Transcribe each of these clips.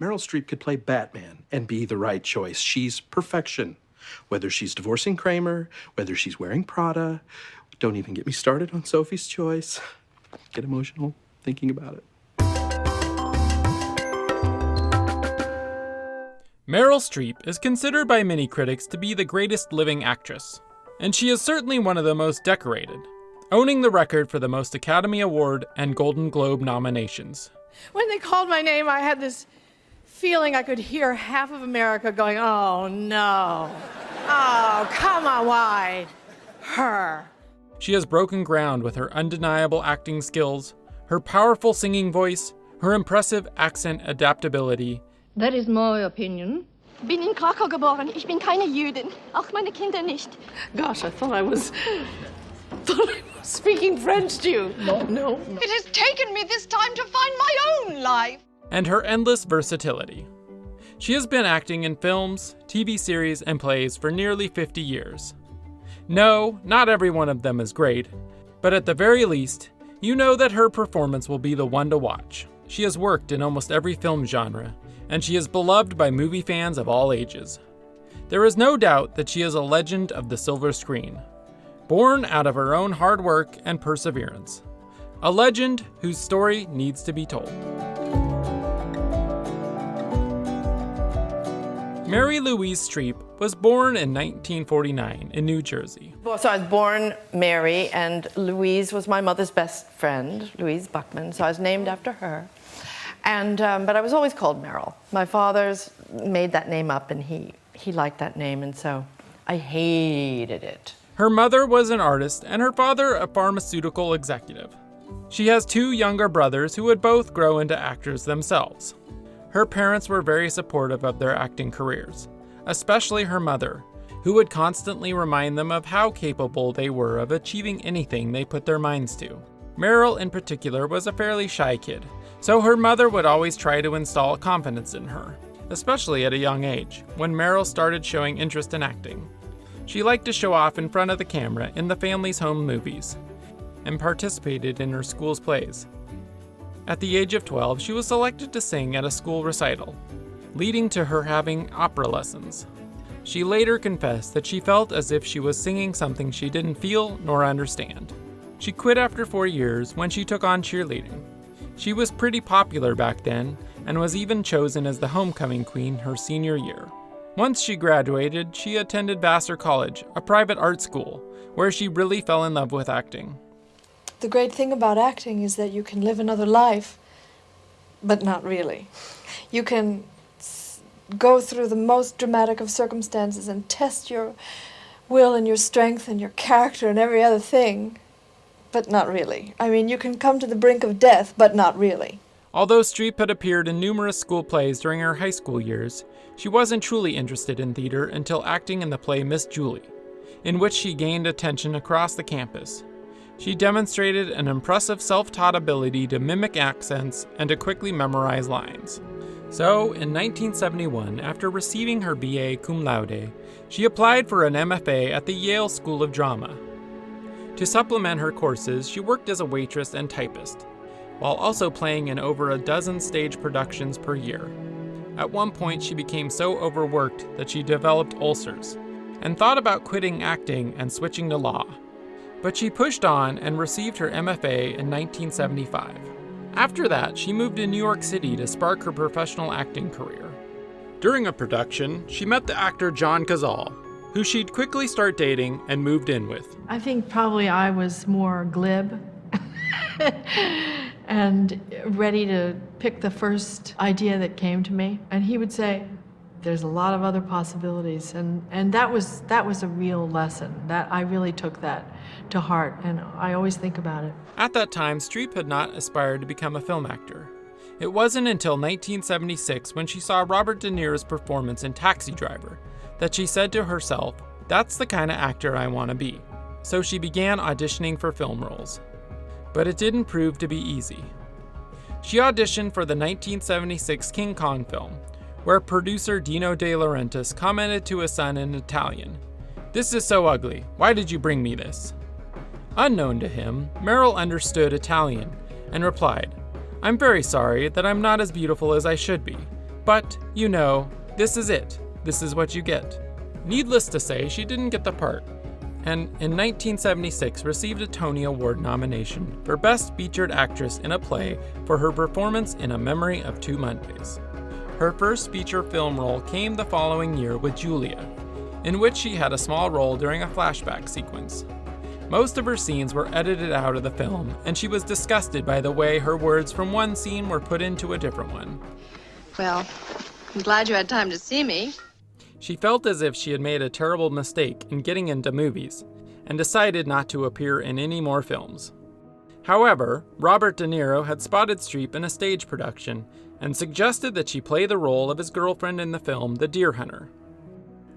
Meryl Streep could play Batman and be the right choice. She's perfection. Whether she's divorcing Kramer, whether she's wearing Prada. Don't even get me started on Sophie's choice. Get emotional thinking about it. Meryl Streep is considered by many critics to be the greatest living actress, and she is certainly one of the most decorated, owning the record for the most Academy Award and Golden Globe nominations. When they called my name, I had this feeling I could hear half of America going, oh no. Oh, come on, why? Her. She has broken ground with her undeniable acting skills, her powerful singing voice, her impressive accent adaptability. That is my opinion. Bin in Krakau geboren. Ich bin keine Jüdin. Auch meine Kinder nicht. Gosh, I thought I was speaking French to you. No. It has taken me this time to find my own life. And her endless versatility. She has been acting in films, TV series, and plays for nearly 50 years. No, not every one of them is great, but at the very least, you know that her performance will be the one to watch. She has worked in almost every film genre, and she is beloved by movie fans of all ages. There is no doubt that she is a legend of the silver screen, born out of her own hard work and perseverance. A legend whose story needs to be told. Mary Louise Streep was born in 1949 in New Jersey. So I was born Mary, and Louise was my mother's best friend, Louise Buckman, so I was named after her. And but I was always called Meryl. My father's made that name up, and he liked that name, and so I hated it. Her mother was an artist, and her father a pharmaceutical executive. She has two younger brothers who would both grow into actors themselves. Her parents were very supportive of their acting careers, especially her mother, who would constantly remind them of how capable they were of achieving anything they put their minds to. Meryl, in particular, was a fairly shy kid, so her mother would always try to install confidence in her, especially at a young age, when Meryl started showing interest in acting. She liked to show off in front of the camera in the family's home movies, and participated in her school's plays. At the age of 12, she was selected to sing at a school recital, leading to her having opera lessons. She later confessed that she felt as if she was singing something she didn't feel nor understand. She quit after 4 years when she took on cheerleading. She was pretty popular back then and was even chosen as the homecoming queen her senior year. Once she graduated, she attended Vassar College, a private art school, where she really fell in love with acting. The great thing about acting is that you can live another life, but not really. You can go through the most dramatic of circumstances and test your will and your strength and your character and every other thing, but not really. I mean, you can come to the brink of death, but not really. Although Streep had appeared in numerous school plays during her high school years, she wasn't truly interested in theater until acting in the play Miss Julie, in which she gained attention across the campus. She demonstrated an impressive self-taught ability to mimic accents and to quickly memorize lines. So, in 1971, after receiving her BA cum laude, she applied for an MFA at the Yale School of Drama. To supplement her courses, she worked as a waitress and typist, while also playing in over a dozen stage productions per year. At one point, she became so overworked that she developed ulcers, and thought about quitting acting and switching to law. But she pushed on and received her MFA in 1975. After that, she moved to New York City to spark her professional acting career. During a production, she met the actor John Cazale, who she'd quickly start dating and moved in with. I think probably I was more glib and ready to pick the first idea that came to me. And he would say, there's a lot of other possibilities. And that was a real lesson. That I really took that to heart, and I always think about it. At that time, Streep had not aspired to become a film actor. It wasn't until 1976, when she saw Robert De Niro's performance in Taxi Driver, that she said to herself, that's the kind of actor I want to be. So she began auditioning for film roles. But it didn't prove to be easy. She auditioned for the 1976 King Kong film, where producer Dino De Laurentiis commented to his son in Italian, "This is so ugly, why did you bring me this?" Unknown to him, Meryl understood Italian and replied, "I'm very sorry that I'm not as beautiful as I should be, But, you know, this is it. This is what you get. Needless to say, she didn't get the part, and in 1976 received a Tony Award nomination for Best Featured Actress in a Play for her performance in A Memory of Two Mondays. Her first feature film role came the following year with Julia, in which she had a small role during a flashback sequence. Most of her scenes were edited out of the film, and she was disgusted by the way her words from one scene were put into a different one. Well, I'm glad you had time to see me. She felt as if she had made a terrible mistake in getting into movies, and decided not to appear in any more films. However, Robert De Niro had spotted Streep in a stage production, and suggested that she play the role of his girlfriend in the film The Deer Hunter.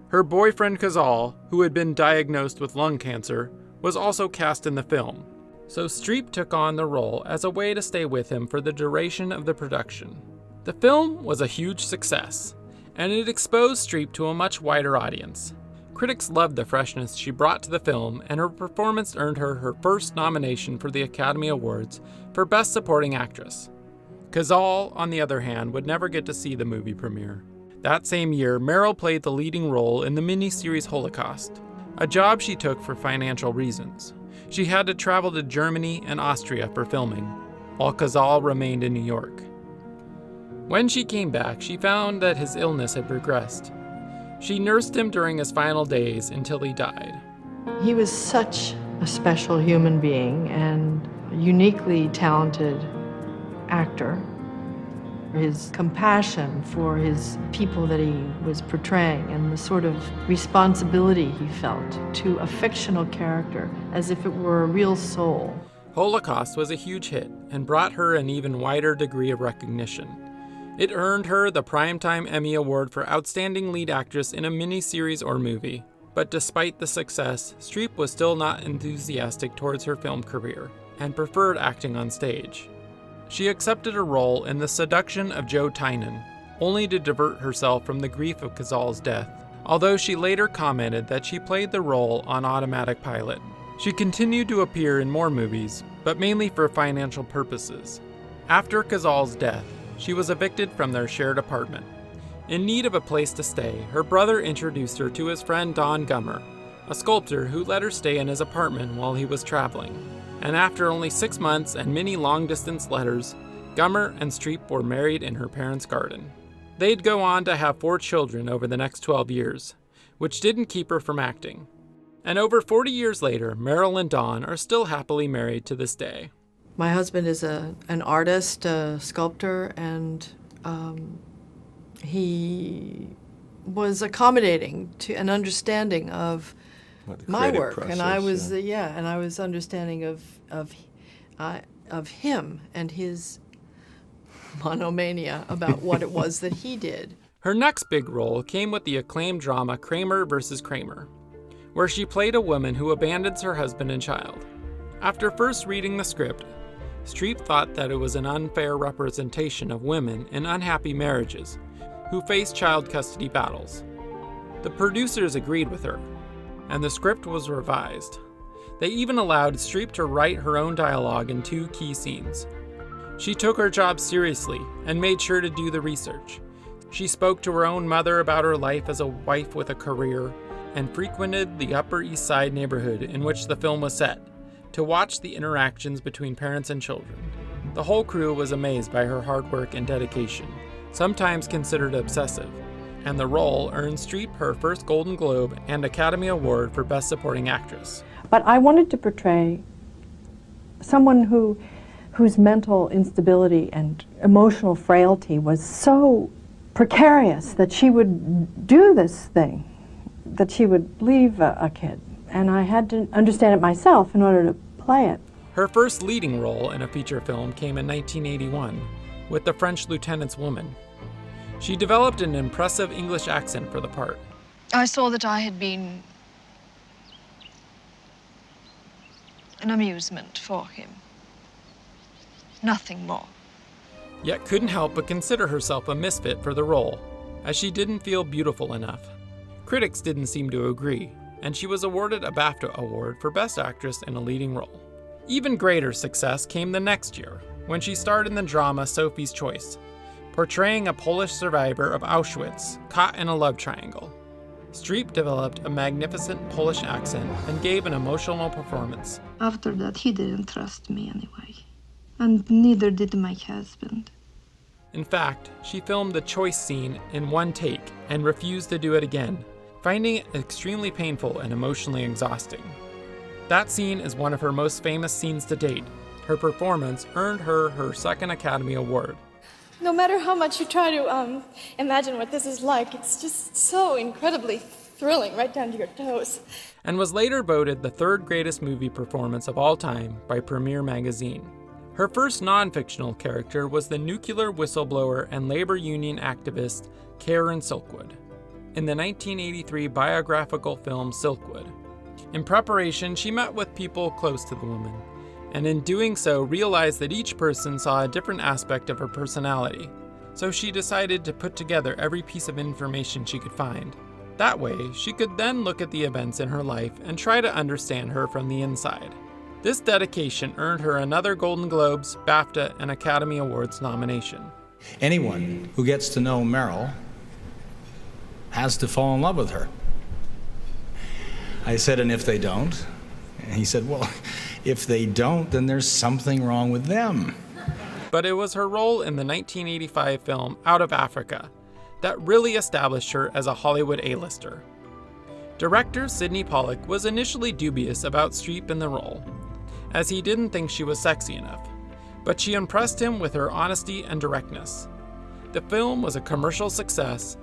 Her boyfriend Cazale, who had been diagnosed with lung cancer, was also cast in the film, so Streep took on the role as a way to stay with him for the duration of the production. The film was a huge success, and it exposed Streep to a much wider audience. Critics loved the freshness she brought to the film, and her performance earned her her first nomination for the Academy Awards for Best Supporting Actress. Cazale, on the other hand, would never get to see the movie premiere. That same year, Meryl played the leading role in the miniseries Holocaust, a job she took for financial reasons. She had to travel to Germany and Austria for filming, while Cazale remained in New York. When she came back, she found that his illness had progressed. She nursed him during his final days until he died. He was such a special human being and a uniquely talented actor. His compassion for his people that he was portraying and the sort of responsibility he felt to a fictional character as if it were a real soul. Holocaust was a huge hit and brought her an even wider degree of recognition. It earned her the Primetime Emmy Award for Outstanding Lead Actress in a Miniseries or Movie. But despite the success, Streep was still not enthusiastic towards her film career and preferred acting on stage. She accepted a role in The Seduction of Joe Tynan, only to divert herself from the grief of Cazale's death, although she later commented that she played the role on automatic pilot. She continued to appear in more movies, but mainly for financial purposes. After Cazale's death, she was evicted from their shared apartment. In need of a place to stay, her brother introduced her to his friend Don Gummer, a sculptor who let her stay in his apartment while he was traveling. And after only 6 months and many long-distance letters, Gummer and Streep were married in her parents' garden. They'd go on to have 4 children over the next 12 years, which didn't keep her from acting. And over 40 years later, Meryl and Don are still happily married to this day. My husband is an artist, a sculptor, and he was accommodating to an understanding of my work, process, and I was and I was understanding of him and his monomania about what it was that he did. Her next big role came with the acclaimed drama Kramer vs. Kramer, where she played a woman who abandons her husband and child. After first reading the script, Streep thought that it was an unfair representation of women in unhappy marriages who face child custody battles. The producers agreed with her, and the script was revised. They even allowed Streep to write her own dialogue in 2 key scenes. She took her job seriously and made sure to do the research. She spoke to her own mother about her life as a wife with a career and frequented the Upper East Side neighborhood in which the film was set to watch the interactions between parents and children. The whole crew was amazed by her hard work and dedication, sometimes considered obsessive, and the role earned Streep her first Golden Globe and Academy Award for Best Supporting Actress. But I wanted to portray someone whose mental instability and emotional frailty was so precarious that she would do this thing, that she would leave a kid. And I had to understand it myself in order to play it. Her first leading role in a feature film came in 1981 with The French Lieutenant's Woman. She developed an impressive English accent for the part. I saw that I had been an amusement for him. Nothing more. Yet couldn't help but consider herself a misfit for the role, as she didn't feel beautiful enough. Critics didn't seem to agree, and she was awarded a BAFTA award for Best Actress in a Leading Role. Even greater success came the next year, when she starred in the drama Sophie's Choice, portraying a Polish survivor of Auschwitz caught in a love triangle. Streep developed a magnificent Polish accent and gave an emotional performance. After that, he didn't trust me anyway. And neither did my husband. In fact, she filmed the choice scene in one take and refused to do it again, finding it extremely painful and emotionally exhausting. That scene is one of her most famous scenes to date. Her performance earned her her second Academy Award. No matter how much you try to imagine what this is like, it's just so incredibly thrilling right down to your toes. And was later voted the third greatest movie performance of all time by Premiere Magazine. Her first non-fictional character was the nuclear whistleblower and labor union activist Karen Silkwood in the 1983 biographical film Silkwood. In preparation, she met with people close to the woman, and in doing so realized that each person saw a different aspect of her personality, so she decided to put together every piece of information she could find. That way, she could then look at the events in her life and try to understand her from the inside. This dedication earned her another Golden Globes, BAFTA, and Academy Awards nomination. Anyone who gets to know Meryl has to fall in love with her. I said, and if they don't? And he said, well, if they don't, then there's something wrong with them. But it was her role in the 1985 film Out of Africa that really established her as a Hollywood A-lister. Director Sidney Pollack was initially dubious about Streep in the role, as he didn't think she was sexy enough, but she impressed him with her honesty and directness. The film was a commercial success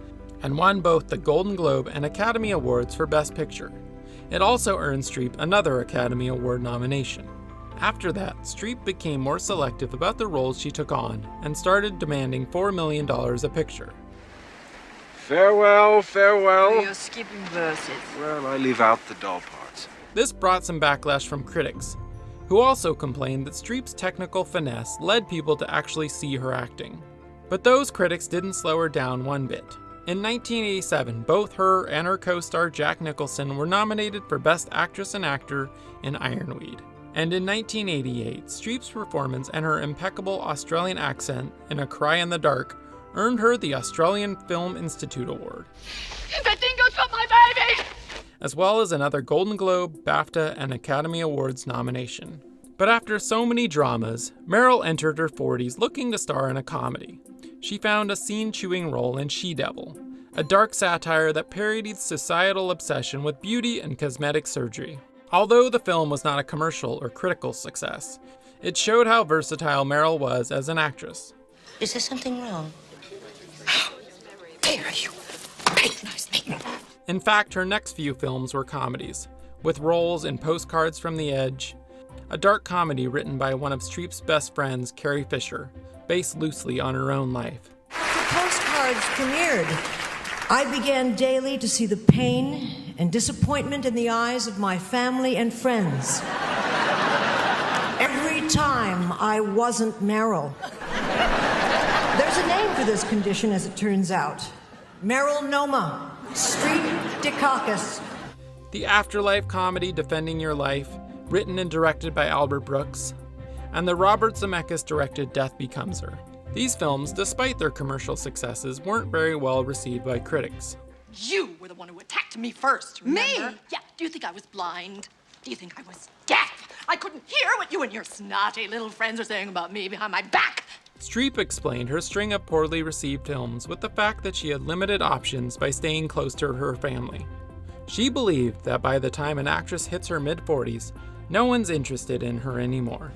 and won both the Golden Globe and Academy Awards for Best Picture. It also earned Streep another Academy Award nomination. After that, Streep became more selective about the roles she took on and started demanding $4 million a picture. Farewell, farewell. You're skipping verses. Well, I leave out the dull parts. This brought some backlash from critics, who also complained that Streep's technical finesse led people to actually see her acting. But those critics didn't slow her down one bit. In 1987, both her and her co-star Jack Nicholson were nominated for Best Actress and Actor in Ironweed. And in 1988, Streep's performance and her impeccable Australian accent in A Cry in the Dark earned her the Australian Film Institute Award. That thing goes for my baby! As well as another Golden Globe, BAFTA, and Academy Awards nomination. But after so many dramas, Meryl entered her 40s looking to star in a comedy. She found a scene-chewing role in She-Devil, a dark satire that parodied societal obsession with beauty and cosmetic surgery. Although the film was not a commercial or critical success, it showed how versatile Meryl was as an actress. Is there something wrong? How dare you patronize me? In fact, her next few films were comedies, with roles in Postcards from the Edge, a dark comedy written by one of Streep's best friends, Carrie Fisher, based loosely on her own life. After Postcards premiered, I began daily to see the pain and disappointment in the eyes of my family and friends. Every time I wasn't Meryl. There's a name for this condition, as it turns out. Meryl-noma, Streep-Dicacus. The afterlife comedy Defending Your Life, written and directed by Albert Brooks, and the Robert Zemeckis-directed Death Becomes Her. These films, despite their commercial successes, weren't very well received by critics. You were the one who attacked me first, remember? Me? Yeah, do you think I was blind? Do you think I was deaf? I couldn't hear what you and your snotty little friends are saying about me behind my back. Streep explained her string of poorly received films with the fact that she had limited options by staying close to her family. She believed that by the time an actress hits her mid-40s, no one's interested in her anymore.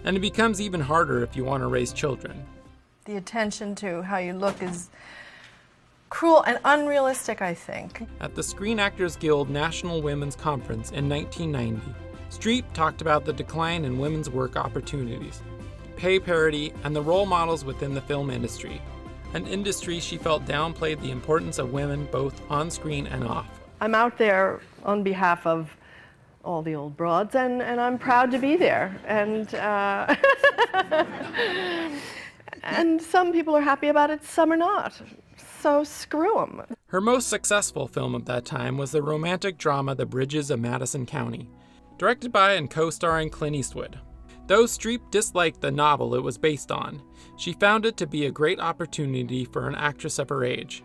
And it becomes even harder if you want to raise children. The attention to how you look is cruel and unrealistic, I think. At the Screen Actors Guild National Women's Conference in 1990, Streep talked about the decline in women's work opportunities, pay parity, and the role models within the film industry, an industry she felt downplayed the importance of women both on screen and off. I'm out there on behalf of all the old broads, and I'm proud to be there. And some people are happy about it, some are not. So screw them. Her most successful film of that time was the romantic drama The Bridges of Madison County, directed by and co-starring Clint Eastwood. Though Streep disliked the novel it was based on, she found it to be a great opportunity for an actress of her age.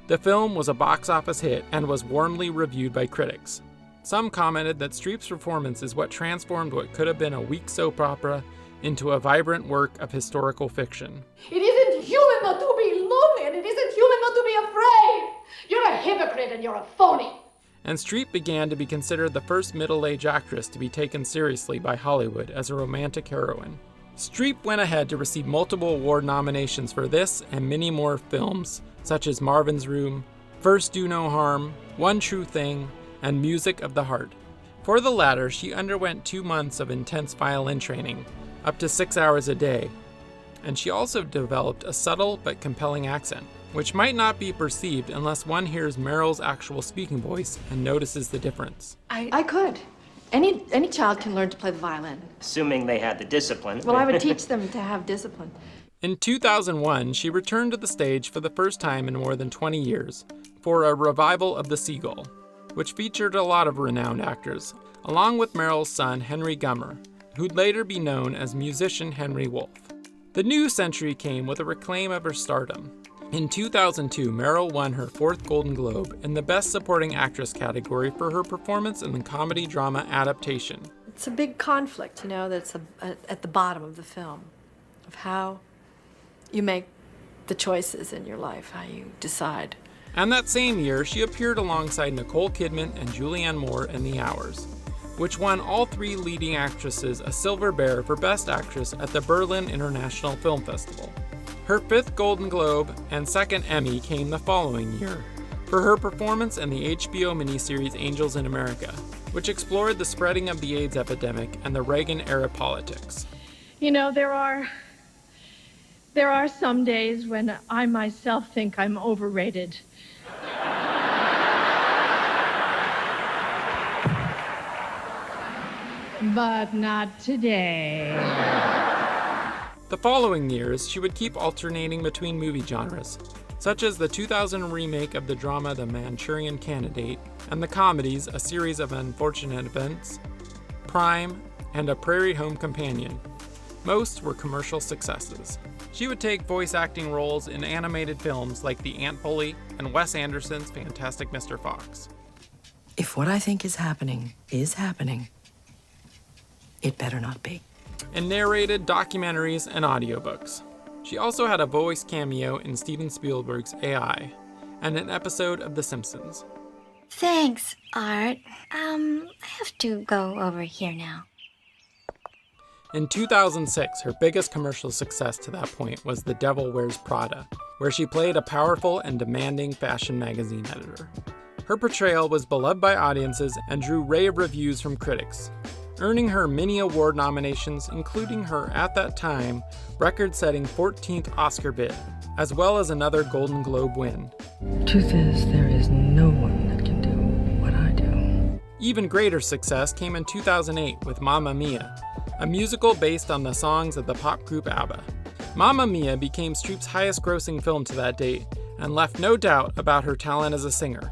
The film was a box office hit and was warmly reviewed by critics. Some commented that Streep's performance is what transformed what could have been a weak soap opera into a vibrant work of historical fiction. It isn't human not to be lonely, and it isn't human not to be afraid. You're a hypocrite and you're a phony. And Streep began to be considered the first middle-aged actress to be taken seriously by Hollywood as a romantic heroine. Streep went ahead to receive multiple award nominations for this and many more films, such as Marvin's Room, First Do No Harm, One True Thing, and Music of the Heart. For the latter, she underwent 2 months of intense violin training, up to 6 hours a day, and she also developed a subtle but compelling accent, which might not be perceived unless one hears Meryl's actual speaking voice and notices the difference. I could. Any child can learn to play the violin. Assuming they had the discipline. Well, I would teach them to have discipline. In 2001, she returned to the stage for the first time in more than 20 years for a revival of The Seagull, which featured a lot of renowned actors, along with Meryl's son Henry Gummer, who'd later be known as musician Henry Wolf. The new century came with a reclaim of her stardom. In 2002, Meryl won her 4th Golden Globe in the Best Supporting Actress category for her performance in the comedy drama adaptation. It's a big conflict, that's at the bottom of the film, of how you make the choices in your life, how you decide. And that same year, she appeared alongside Nicole Kidman and Julianne Moore in The Hours, which won all 3 leading actresses a Silver Bear for Best Actress at the Berlin International Film Festival. Her 5th Golden Globe and 2nd Emmy came the following year for her performance in the HBO miniseries Angels in America, which explored the spreading of the AIDS epidemic and the Reagan-era politics. There are some days when I myself think I'm overrated. But not today. The following years, she would keep alternating between movie genres, such as the 2000 remake of the drama The Manchurian Candidate, and the comedies A Series of Unfortunate Events, Prime, and A Prairie Home Companion. Most were commercial successes. She would take voice acting roles in animated films like The Ant Bully and Wes Anderson's Fantastic Mr. Fox. If what I think is happening, it better not be. And narrated documentaries and audiobooks. She also had a voice cameo in Steven Spielberg's AI and an episode of The Simpsons. Thanks, Art. I have to go over here now. In 2006, her biggest commercial success to that point was The Devil Wears Prada, where she played a powerful and demanding fashion magazine editor. Her portrayal was beloved by audiences and drew rave reviews from critics, earning her many award nominations, including her, at that time, record-setting 14th Oscar bid, as well as another Golden Globe win. Truth is, there is no one that can do what I do. Even greater success came in 2008 with Mamma Mia, a musical based on the songs of the pop group ABBA. Mamma Mia became Streep's highest-grossing film to that date and left no doubt about her talent as a singer.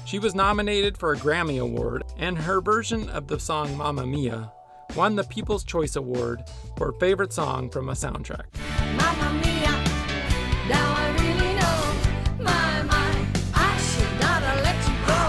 She was nominated for a Grammy Award, and her version of the song Mamma Mia won the People's Choice Award for Favorite Song from a Soundtrack. Mamma mia, now I really know, my, I should not have let you go.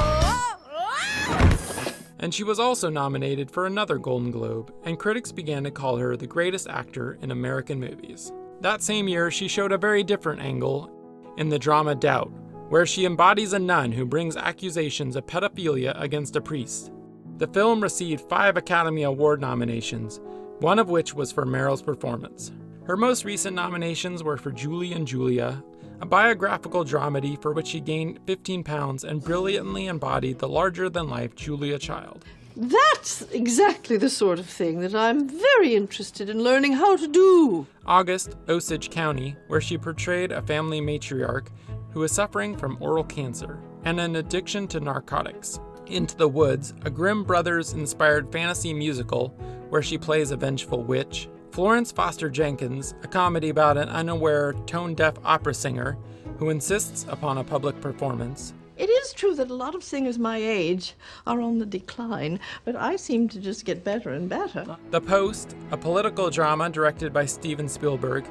And she was also nominated for another Golden Globe, and critics began to call her the greatest actor in American movies. That same year, she showed a very different angle in the drama Doubt, where she embodies a nun who brings accusations of pedophilia against a priest. The film received 5 Academy Award nominations, one of which was for Meryl's performance. Her most recent nominations were for Julie and Julia, a biographical dramedy for which she gained 15 pounds and brilliantly embodied the larger-than-life Julia Child. That's exactly the sort of thing that I'm very interested in learning how to do. August, Osage County, where she portrayed a family matriarch who is suffering from oral cancer and an addiction to narcotics. Into the Woods, a Grimm Brothers-inspired fantasy musical where she plays a vengeful witch. Florence Foster Jenkins, a comedy about an unaware, tone-deaf opera singer who insists upon a public performance. It is true that a lot of singers my age are on the decline, but I seem to just get better and better. The Post, a political drama directed by Steven Spielberg,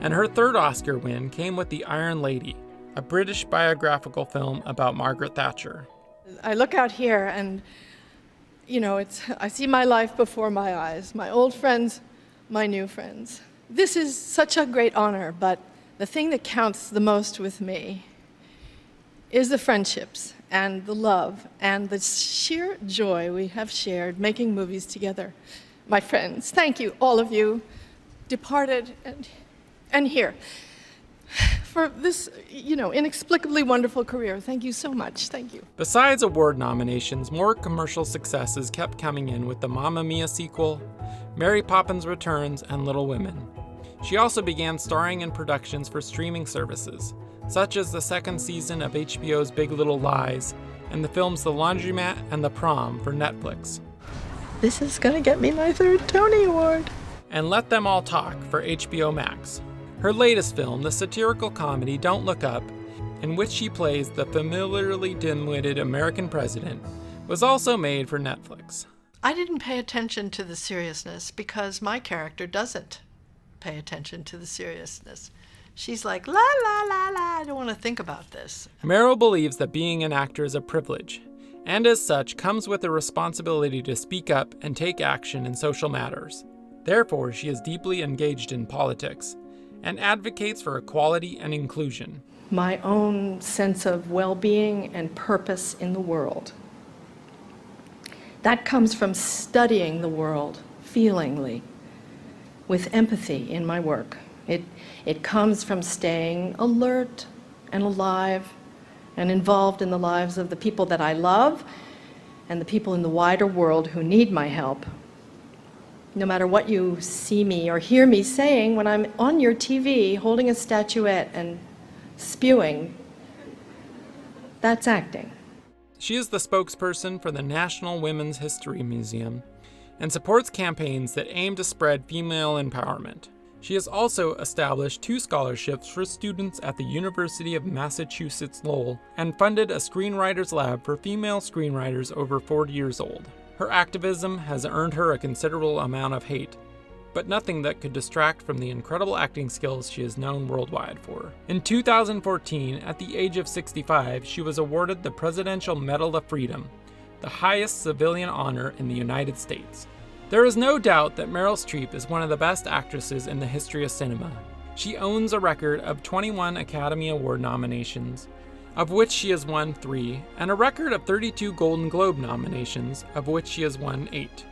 and her third Oscar win came with The Iron Lady, a British biographical film about Margaret Thatcher. I look out here and, I see my life before my eyes, my old friends, my new friends. This is such a great honor, but the thing that counts the most with me is the friendships and the love and the sheer joy we have shared making movies together. My friends, thank you, all of you, departed and here, for this, inexplicably wonderful career. Thank you so much. Thank you. Besides award nominations, more commercial successes kept coming in with the Mamma Mia sequel, Mary Poppins Returns, and Little Women. She also began starring in productions for streaming services, such as the second season of HBO's Big Little Lies and the films The Laundromat and The Prom for Netflix. This is gonna get me my third Tony Award. And Let Them All Talk for HBO Max. Her latest film, the satirical comedy Don't Look Up, in which she plays the familiarly dim-witted American president, was also made for Netflix. I didn't pay attention to the seriousness because my character doesn't pay attention to the seriousness. She's like, la, la, la, la, I don't want to think about this. Meryl believes that being an actor is a privilege, and as such comes with a responsibility to speak up and take action in social matters. Therefore, she is deeply engaged in politics and advocates for equality and inclusion. My own sense of well-being and purpose in the world. That comes from studying the world feelingly, with empathy in my work. It comes from staying alert and alive and involved in the lives of the people that I love and the people in the wider world who need my help. No matter what you see me or hear me saying when I'm on your TV holding a statuette and spewing, that's acting. She is the spokesperson for the National Women's History Museum and supports campaigns that aim to spread female empowerment. She has also established 2 scholarships for students at the University of Massachusetts Lowell and funded a screenwriters lab for female screenwriters over 40 years old. Her activism has earned her a considerable amount of hate, but nothing that could distract from the incredible acting skills she is known worldwide for. In 2014, at the age of 65, she was awarded the Presidential Medal of Freedom, the highest civilian honor in the United States. There is no doubt that Meryl Streep is one of the best actresses in the history of cinema. She owns a record of 21 Academy Award nominations, of which she has won 3, and a record of 32 Golden Globe nominations, of which she has won 8.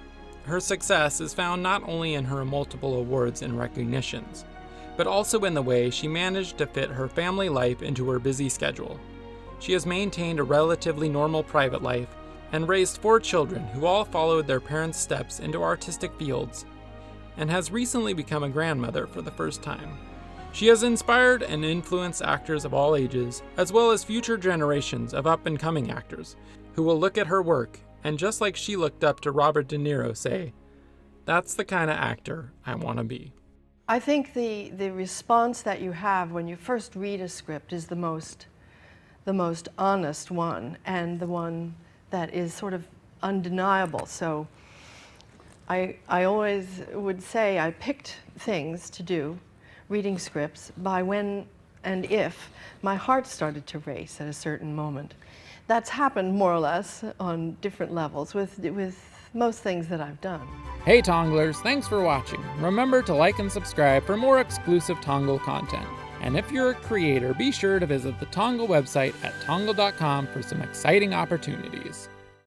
Her success is found not only in her multiple awards and recognitions, but also in the way she managed to fit her family life into her busy schedule. She has maintained a relatively normal private life and raised 4 children who all followed their parents' steps into artistic fields, and has recently become a grandmother for the first time. She has inspired and influenced actors of all ages, as well as future generations of up-and-coming actors, who will look at her work and, just like she looked up to Robert De Niro, say, "That's the kind of actor I want to be." I think the response that you have when you first read a script is the most honest one, and the one that is sort of undeniable. So I always would say I picked things to do, reading scripts, by when and if my heart started to race at a certain moment. That's happened more or less on different levels with most things that I've done. Hey Tonglers, thanks for watching. Remember to like and subscribe for more exclusive Tongal content. And if you're a creator, be sure to visit the Tongal website at tongal.com for some exciting opportunities.